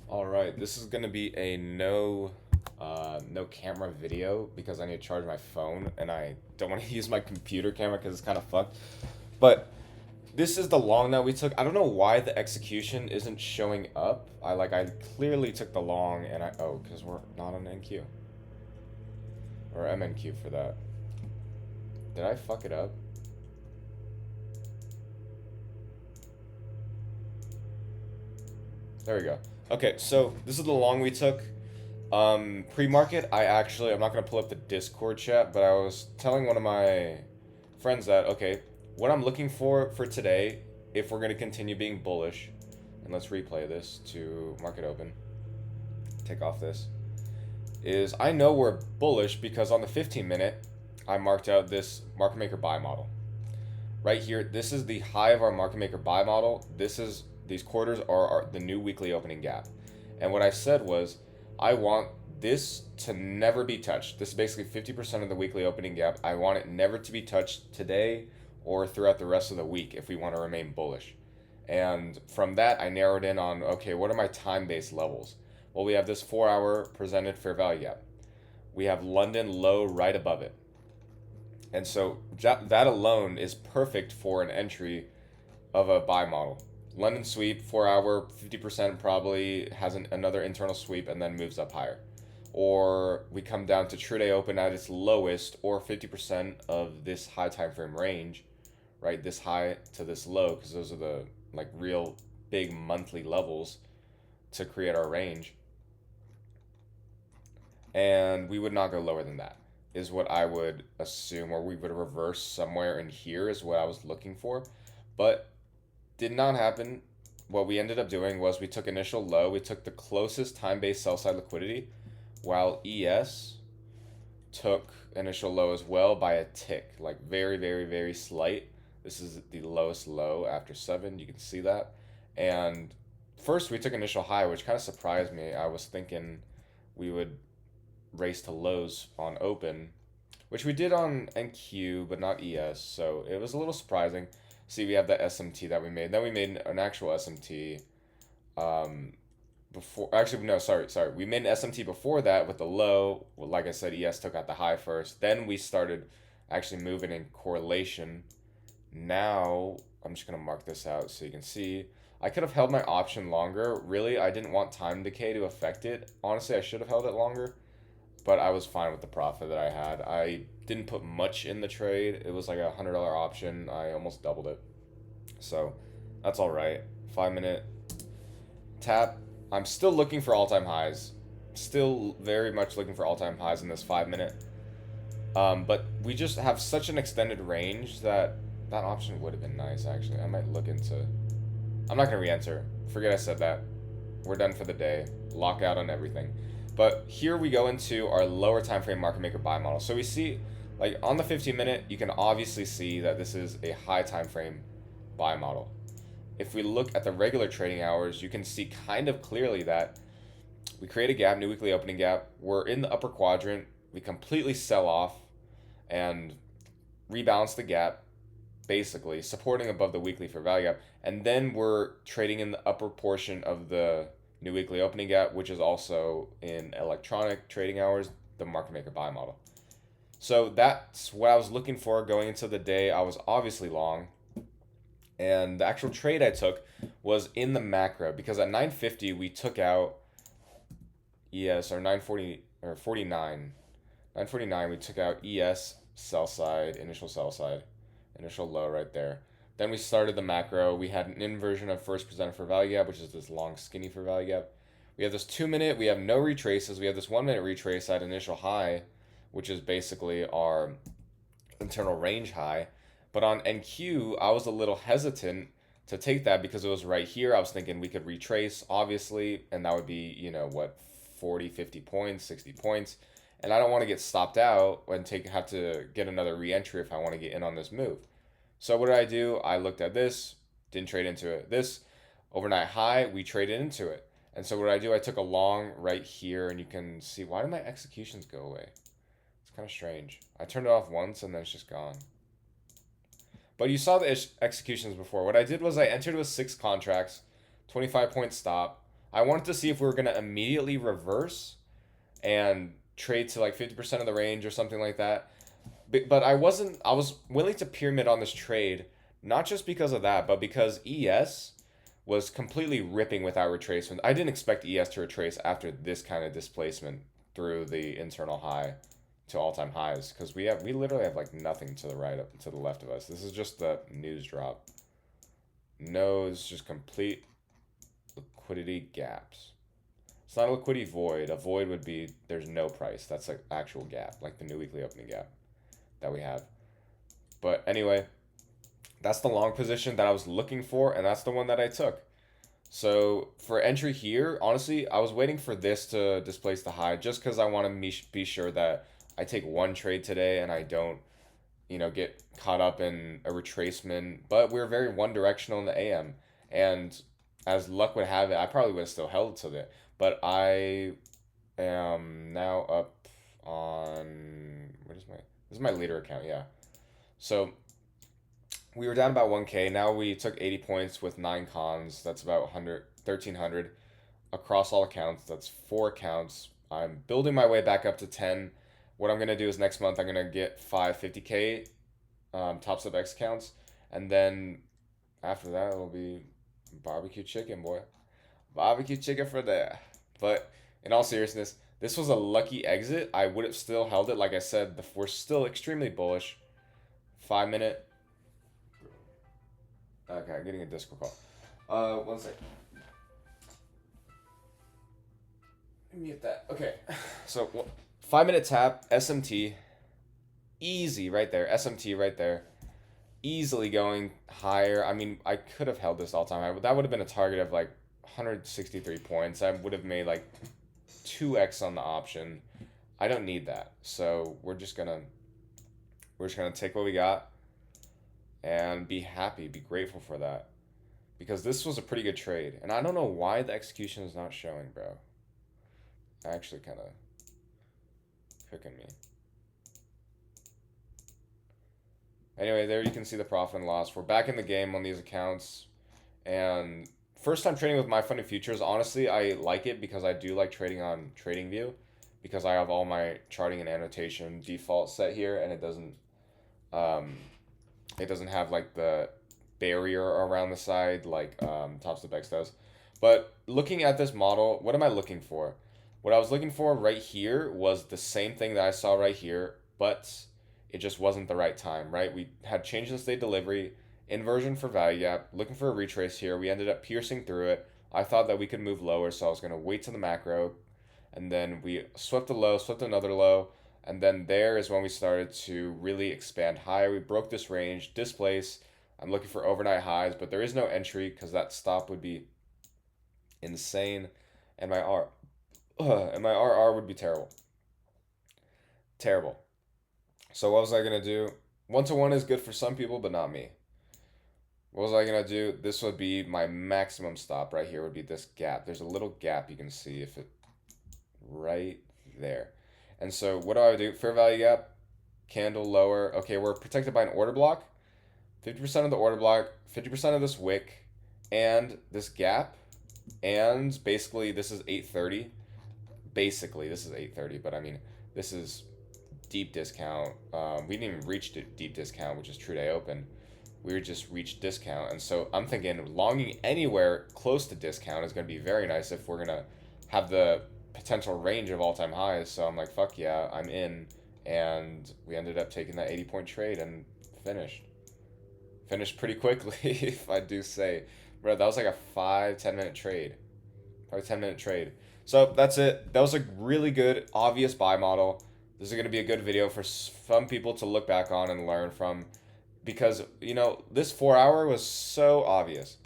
All right, this is gonna be a no camera video because I need to charge my phone and I don't want to use my computer camera because it's kind of fucked. But this is the long that we took. I don't know why the execution isn't showing up. I clearly took the long and because we're not on NQ or MNQ for that. Did I fuck it up? There we go. Okay, so this is the long we took. Pre-market, I'm not gonna pull up the Discord chat, but I was telling one of my friends that okay, what I'm looking for today, if we're gonna continue being bullish, and let's replay this to market open, take off this, is I know we're bullish because on the 15 minute, I marked out this market maker buy model. Right here, this is the high of our market maker buy model. These quarters are the new weekly opening gap. And what I said was, I want this to never be touched. This is basically 50% of the weekly opening gap. I want it never to be touched today or throughout the rest of the week if we want to remain bullish. And from that, I narrowed in on okay, what are my time based levels? Well, we have this 4 hour presented fair value gap. We have London low right above it. And so that alone is perfect for an entry of a buy model. London sweep, 4 hour, 50% probably has another internal sweep and then moves up higher. Or we come down to true day open at its lowest, or 50% of this high time frame range, right? This high to this low, because those are the like real big monthly levels to create our range. And we would not go lower than that, is what I would assume, or we would reverse somewhere in here, is what I was looking for. But did not happen. What we ended up doing was we took initial low, we took the closest time based sell side liquidity, while ES took initial low as well by a tick, like very, very, very slight. This is the lowest low after 7. You can see that. And first we took initial high, which kind of surprised me. I was thinking we would race to lows on open, which we did on NQ, but not ES. So it was a little surprising. See, we have the SMT that we made. Then we made an actual SMT um, before. Actually, no, sorry. We made an SMT before that with the low. Well, like I said, ES took out the high first. Then we started actually moving in correlation. Now, I'm just going to mark this out so you can see. I could have held my option longer. Really, I didn't want time decay to affect it. Honestly, I should have held it longer, but I was fine with the profit that I had. I didn't put much in the trade. It was like $100 option. I almost doubled it. So that's all right. 5 minute tap. I'm still looking for all time highs. Still very much looking for all time highs in this 5 minute. But we just have such an extended range that that option would have been nice actually. I might look into. I'm not gonna re-enter. Forget I said that. We're done for the day. Lockout on everything. But here we go into our lower time frame market maker buy model. So we see, like on the 15 minute, you can obviously see that this is a high time frame buy model. If we look at the regular trading hours, you can see kind of clearly that we create a gap, new weekly opening gap. We're in the upper quadrant. We completely sell off and rebalance the gap, basically supporting above the weekly fair value gap, and then we're trading in the upper portion of the new weekly opening gap, which is also in electronic trading hours, the market maker buy model. So that's what I was looking for going into the day. I was obviously long, and the actual trade I took was in the macro because at 950 we took out ES, or 940 or 49, 949 we took out ES sell side, initial sell side, initial low right there. Then we started the macro. We had an inversion of first presented for value gap, which is this long skinny for value gap. We have this 2 minute. We have no retraces. We have this 1 minute retrace at initial high, which is basically our internal range high. But on NQ, I was a little hesitant to take that because it was right here. I was thinking we could retrace, obviously, and that would be, 40, 50 points, 60 points. And I don't want to get stopped out and have to get another re-entry if I want to get in on this move. So what did I do? I looked at this, didn't trade into it. This overnight high, we traded into it. And so what did I do? I took a long right here, and you can see, why did my executions go away? It's kind of strange. I turned it off once, and then it's just gone. But you saw the executions before. What I did was I entered with 6 contracts, 25-point stop. I wanted to see if we were going to immediately reverse and trade to like 50% of the range or something like that. But I wasn't, I was willing to pyramid on this trade, not just because of that, but because ES was completely ripping without retracement. I didn't expect ES to retrace after this kind of displacement through the internal high to all-time highs, because we literally have like nothing to the right up to the left of us. This is just the news drop. No, it's just complete liquidity gaps. It's not a liquidity void. A void would be there's no price. That's like actual gap, like the new weekly opening gap that we have. But anyway, that's the long position that I was looking for, and that's the one that I took. So for entry here, honestly, I was waiting for this to displace the high just because I want to be sure that I take one trade today and I don't, get caught up in a retracement. But we were very one directional in the AM, and as luck would have it, I probably would have still held to it. But I am now up on this is my leader account, yeah. So we were down about 1K. Now we took 80 points with 9 cons. That's about 1,300 across all accounts. That's 4 accounts. I'm building my way back up to 10. What I'm going to do is next month I'm going to get 550K top sub X counts. And then after that, it'll be barbecue chicken, boy. Barbecue chicken for there. But in all seriousness, this was a lucky exit. I would have still held it. Like I said, we're still extremely bullish. 5 minute. Okay, I'm getting a Discord call. One sec. Mute that. Okay. So, 5 minute tap, SMT. Easy right there. SMT right there. Easily going higher. I mean, I could have held this all time high. That would have been a target of like 163 points. I would have made like 2x on the option. I don't need that. So, we're just gonna take what we got and be happy, be grateful for that. Because this was a pretty good trade. And I don't know why the execution is not showing, bro. Actually kind of cooking me. Anyway, there you can see the profit and loss. We're back in the game on these accounts. And first time trading with My Funny Futures. Honestly, I like it because I do like trading on TradingView. Because I have all my charting and annotation default set here. And it doesn't have like the barrier around the side like Top Step X does. But looking at this model, what am I looking for? What I was looking for right here was the same thing that I saw right here, but it just wasn't the right time, right? We had change in state delivery, inversion for value gap, looking for a retrace here. We ended up piercing through it. I thought that we could move lower, so I was going to wait to the macro, and then we swept a low, swept another low, and then there is when we started to really expand higher. We broke this range, displace. I'm looking for overnight highs, but there is no entry because that stop would be insane, and my RR would be terrible. Terrible. So what was I gonna do? 1-to-1 is good for some people, but not me. What was I gonna do? This would be my maximum stop right here. Would be this gap. There's a little gap you can see if it right there. And so what do I do? Fair value gap, candle lower. Okay, we're protected by an order block. 50% of the order block, 50% of this wick, and this gap, and basically this is 830. Basically, this is 830, but I mean, this is deep discount. We didn't even reach deep discount, which is true day open. We just reached discount, and so I'm thinking longing anywhere close to discount is going to be very nice if we're going to have the potential range of all-time highs. So I'm like, fuck yeah, I'm in, and we ended up taking that 80-point trade and finished pretty quickly, if I do say. Bro, that was like a 5-10 minute trade. Probably 10-minute trade. So that's it. That was a really good, obvious buy model. This is going to be a good video for some people to look back on and learn from. Because, this 4 hour was so obvious.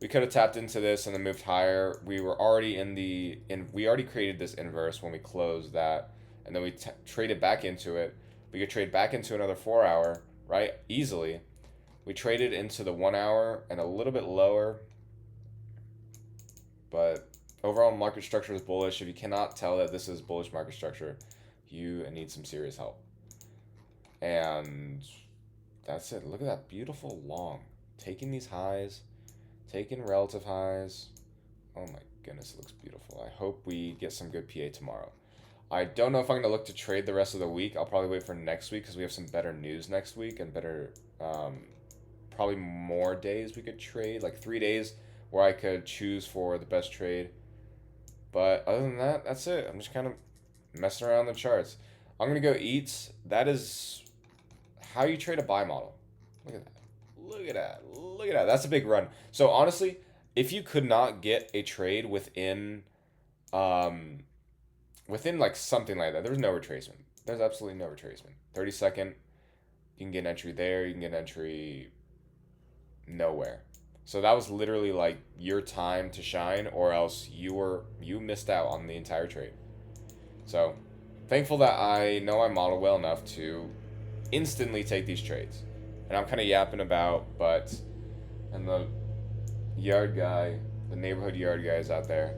We could have tapped into this and then moved higher. We were already we already created this inverse when we closed that. And then we traded back into it. We could trade back into another 4 hour, right? Easily. We traded into the 1 hour and a little bit lower. But overall market structure is bullish. If you cannot tell that this is bullish market structure, you need some serious help. And that's it. Look at that beautiful long. Taking these highs, taking relative highs. Oh my goodness, it looks beautiful. I hope we get some good PA tomorrow. I don't know if I'm going to look to trade the rest of the week. I'll probably wait for next week because we have some better news next week and better, probably more days we could trade. Like 3 days where I could choose for the best trade. But other than that, that's it. I'm just kind of messing around the charts. I'm going to go eat. That is how you trade a buy model. Look at that. Look at that. Look at that. That's a big run. So honestly, if you could not get a trade um, within like something like that, there was no retracement. There's absolutely no retracement. 30-second, you can get an entry there. You can get an entry nowhere. So that was literally like your time to shine, or else you missed out on the entire trade. So thankful that I know my model well enough to instantly take these trades. And I'm kind of yapping about, but and the yard guy, the neighborhood yard guys out there.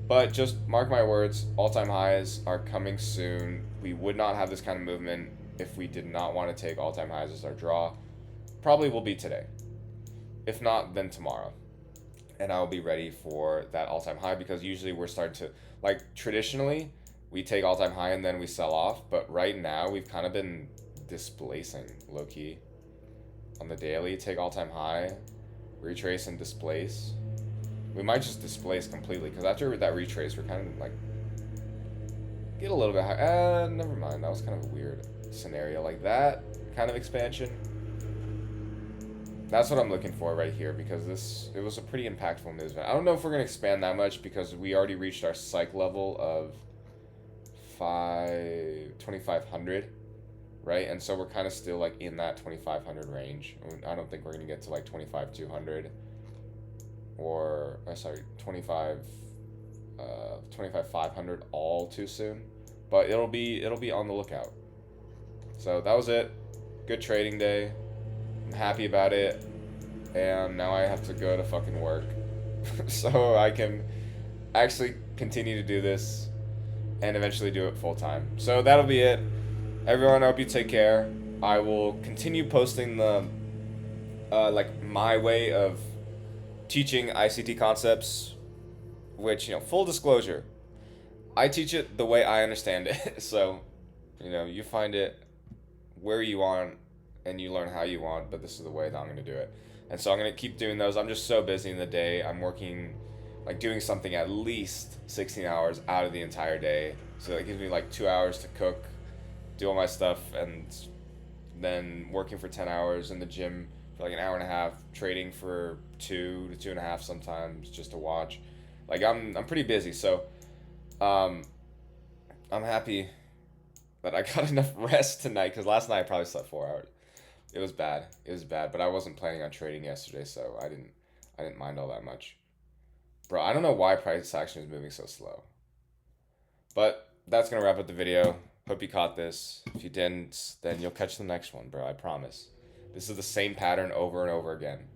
But just mark my words, all-time highs are coming soon. We would not have this kind of movement if we did not want to take all-time highs as our draw. Probably will be today. If not, then tomorrow. And I'll be ready for that all-time high because usually we're starting to, like traditionally, we take all-time high and then we sell off. But right now, we've kind of been displacing low-key. On the daily, take all-time high, retrace and displace. We might just displace completely because after that retrace, we're kind of like get a little bit high. Never mind. That was kind of a weird scenario. Like that kind of expansion. That's what I'm looking for right here because it was a pretty impactful movement. I don't know if we're going to expand that much because we already reached our psych level of 2,500, right? And so we're kind of still like in that 2,500 range. I don't think we're going to get to like 25,200 or, 25,500 all too soon. But it'll be on the lookout. So that was it. Good trading day. I'm happy about it, and now I have to go to fucking work so I can actually continue to do this and eventually do it full time. So that'll be it. Everyone, I hope you take care. I will continue posting the like my way of teaching ICT concepts, which, full disclosure, I teach it the way I understand it. So, you find it where you want and you learn how you want, but this is the way that I'm going to do it. And so I'm going to keep doing those. I'm just so busy in the day. I'm working, like doing something at least 16 hours out of the entire day. So that gives me like 2 hours to cook, do all my stuff, and then working for 10 hours in the gym for like an hour and a half, trading for 2 to 2.5 sometimes just to watch. Like I'm pretty busy. So I'm happy that I got enough rest tonight because last night I probably slept 4 hours. It was bad. But I wasn't planning on trading yesterday, so I didn't mind all that much. Bro, I don't know why price action is moving so slow. But that's gonna wrap up the video. Hope you caught this. If you didn't, then you'll catch the next one, bro. I promise. This is the same pattern over and over again.